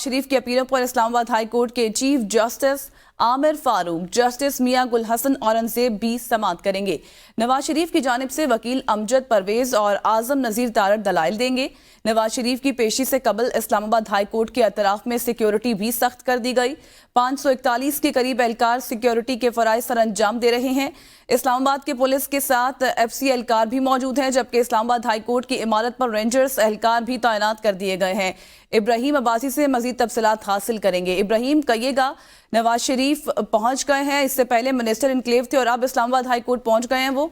शरीफ की अपीलों पर इस्लामाबाद हाई कोर्ट के chief justice Aamir Farooq, justice Miangul Hassan Aurangzeb भी समाअत करेंगे। नवाज शरीफ की जानिब से वकील अमजद परवेज और आजम नजीर तारड़ दलाइल देंगे। नवाज शरीफ की पेशी से कबल इस्लामाबाद हाई कोर्ट के अतराफ में सिक्योरिटी भी सख्त कर दी गई। 541 के करीब एहलकार सिक्योरिटी के फराइज सर अंजाम दे रहे हैं। इस्लामाबाद के पुलिस के साथ FC एहलकार भी मौजूद हैं, जबकि इस्लामाबाद हाई कोर्ट की इमारत पर रेंजर्स एहलकार भी तैनात कर दिए गए हैं। इब्राहिम अब्बासी से मजीद तफसीलात हासिल करेंगे। इब्राहिम, कहिएगा, नवाज शरीफ पहुंच गए हैं, इससे पहले मिनिस्टर इनक्लेव थे और अब इस्लामाबाद हाई कोर्ट पहुंच गए हैं वो?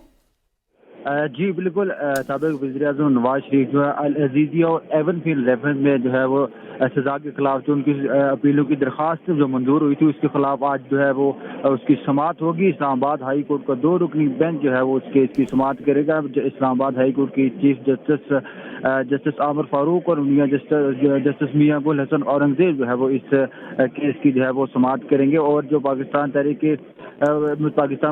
जी बिल्कुल, साबिक वज़ीर-ए-आज़म नवाज शरीफ जो है अल अज़ीज़िया और एवनफील्ड रेफरेंस में जो है वो सजा के खिलाफ जो उनकी अपीलों की दरख्वास्त जो मंजूर हुई थी उसके खिलाफ आज जो है वो उसकी समाअत होगी। इस्लामाबाद हाई कोर्ट का 2 रुकनी बेंच जो है वो उस केस की समाअत करेगा। इस्लामाबाद हाई कोर्ट की चीफ जस्टिस आमिर फारूक और जस्टिस मियां गुल हसन औरंगजेब जो है वो इस केस की जो है वो समाअत करेंगे। और जो पाकिस्तान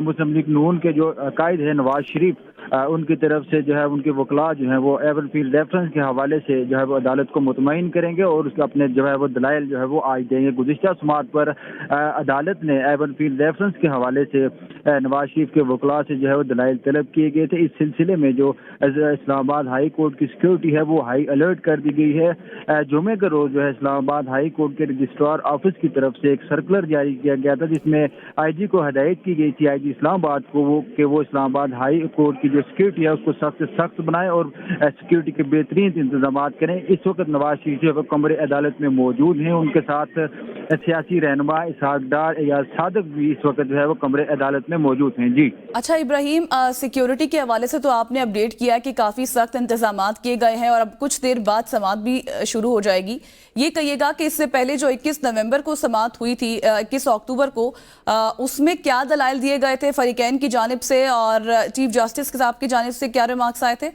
मुस्लिम लीग नून के जो कायद है नवाज शरीफ, उनकी तरफ से जो है उनके वकला जो है वो एवनफील्ड रेफरेंस के हवाले से जो है वो अदालत को मुतमईन करेंगे और उसके अपने जो है वो दलाइल जो है वो आज देंगे। गुज़िश्ता समाअत पर अदालत ने एवनफील्ड रेफरेंस के हवाले से नवाज शरीफ के वकला से जो है वो दलाइल तलब किए गए थे। इस सिलसिले में जो इस्लामाबाद हाई कोर्ट की सिक्योरिटी है वो हाई अलर्ट कर दी गई है। जुमे के रोज जो है इस्लामाबाद हाई कोर्ट के रजिस्ट्रार ऑफिस की तरफ से एक सर्कुलर जारी किया गया था, जिसमें IG को हिदायत की गई थी, IG इस्लामाबाद को वो इस्लामाबाद हाई कोर्ट की जो सिक्योरिटी है उसको सख्त से सख्त बनाए और सिक्योरिटी के बेहतरीन इंतजाम करें। इस वक्त नवाज शरीफ जो है कमरे अदालत में मौजूद हैं, उनके साथ सियासी रहनुमा इसहाक डार या सादक भी इस वक्त जो है वो कमरे अदालत में मौजूद हैं। जी अच्छा इब्राहिम, सिक्योरिटी के हवाले से तो आपने अपडेट किया कि काफ़ी सख्त इंतजामात किए गए हैं और अब कुछ देर बाद समाअत भी शुरू हो जाएगी। ये कहिएगा कि इससे पहले जो 21 नवंबर को समाअत हुई थी, 21 अक्टूबर को, उसमें क्या दलाइल दिए गए थे फरीकैन की जानिब से और चीफ जस्टिस के साहब की जानिब से क्या रिमार्क्स आए थे?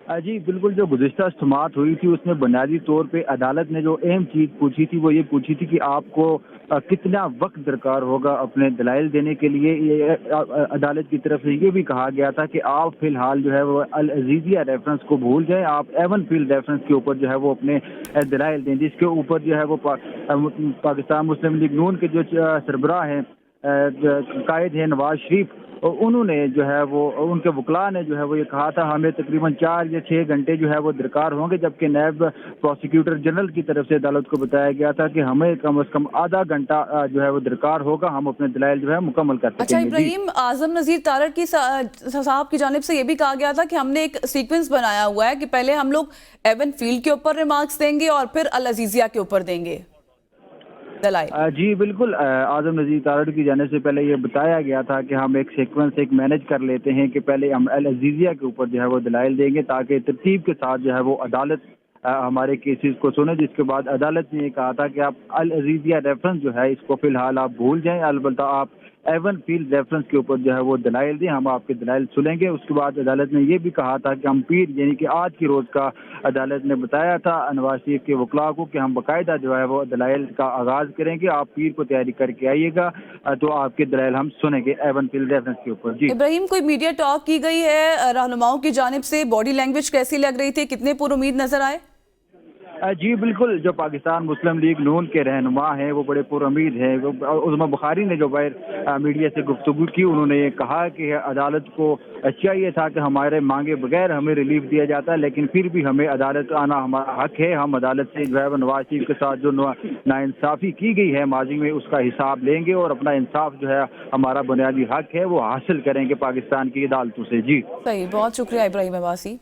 जी बिल्कुल, जो गुज़िश्ता समाअत हुई थी उसमें बुनियादी तौर पे अदालत ने जो अहम चीज़ पूछी थी वो ये पूछी थी कि आपको कितना वक्त दरकार होगा अपने दलाइल देने के लिए। ये अदालत की तरफ से ये भी कहा गया था कि आप फिलहाल जो है वो अल अज़ीज़िया रेफरेंस को भूल जाएं, आप एवनफील्ड रेफरेंस के ऊपर जो है वो अपने दलाइल दें, जिसके ऊपर जो है वो पाकिस्तान मुस्लिम लीग नून के जो सरबराह हैं कायद है नवाज शरीफ, उन्होंने जो है वो उनके वकला ने जो है वो ये कहा था हमें तकरीबन 4 या 6 घंटे जो है वो दरकार होंगे, जबकि नायब प्रोसिक्यूटर जनरल की तरफ से अदालत को बताया गया था कि हमें कम से कम आधा घंटा जो है वो दरकार होगा, हम अपने दलाइल जो है मुकम्मल कर सकेंगे। अच्छा इब्राहिम, आजम नजीर तारड़ की साहब की जानिब से ये भी कहा गया था कि हमने एक सीक्वेंस बनाया हुआ है कि पहले हम लोग एवनफील्ड के ऊपर रिमार्क्स देंगे और फिर अल अज़ीज़िया के ऊपर देंगे दलाइल। जी बिल्कुल, आजम नजीर तारड़ की जाने से पहले ये बताया गया था कि हम एक सीक्वेंस मैनेज कर लेते हैं कि पहले हम अल अज़ीज़िया के ऊपर जो है वो दलाइल देंगे ताकि तरतीब के साथ जो है वो अदालत हमारे केसेस को सुने। जिसके बाद अदालत ने ये कहा था कि आप अल अज़ीज़िया रेफरेंस जो है इसको फिलहाल आप भूल जाएं, अलबत्ता आप एवनफील्ड रेफरेंस के ऊपर जो है वो दलाइल दें, हम आपके दलाइल सुनेंगे। उसके बाद अदालत ने ये भी कहा था कि हम पीर यानी कि आज की रोज़ का अदालत ने बताया था नवाज शरीफ के वकला को कि हम बाकायदा जो है वो दलाइल का आगाज़ करेंगे, आप पीर को तैयारी करके आइएगा तो आपके दलाइल हम सुनेंगे एवनफील्ड रेफरेंस के ऊपर। जी इब्राहिम, कोई मीडिया टॉक की गई है रहनुमाओं की जानिब से? बॉडी लैंग्वेज कैसी लग रही थी, कितने पुरुमीद नजर आए? जी बिल्कुल, जो पाकिस्तान मुस्लिम लीग नून के रहनुमा हैं वो बड़े पुरुमीद हैं। उस्मा बुखारी ने जो बाहर मीडिया से गुफ्तगू की, उन्होंने ये कहा कि अदालत को चाहिए था कि हमारे मांगे बगैर हमें रिलीफ दिया जाता है, लेकिन फिर भी हमें अदालत आना हमारा हक है। हम अदालत से जो है नवाज शरीफ के साथ जो नाइंसाफ़ी की गई है माजी में उसका हिसाब लेंगे और अपना इंसाफ जो है हमारा बुनियादी हक है वो हासिल करेंगे पाकिस्तान की अदालतों से। जी सही, बहुत शुक्रिया इब्राहिम अब्बासी।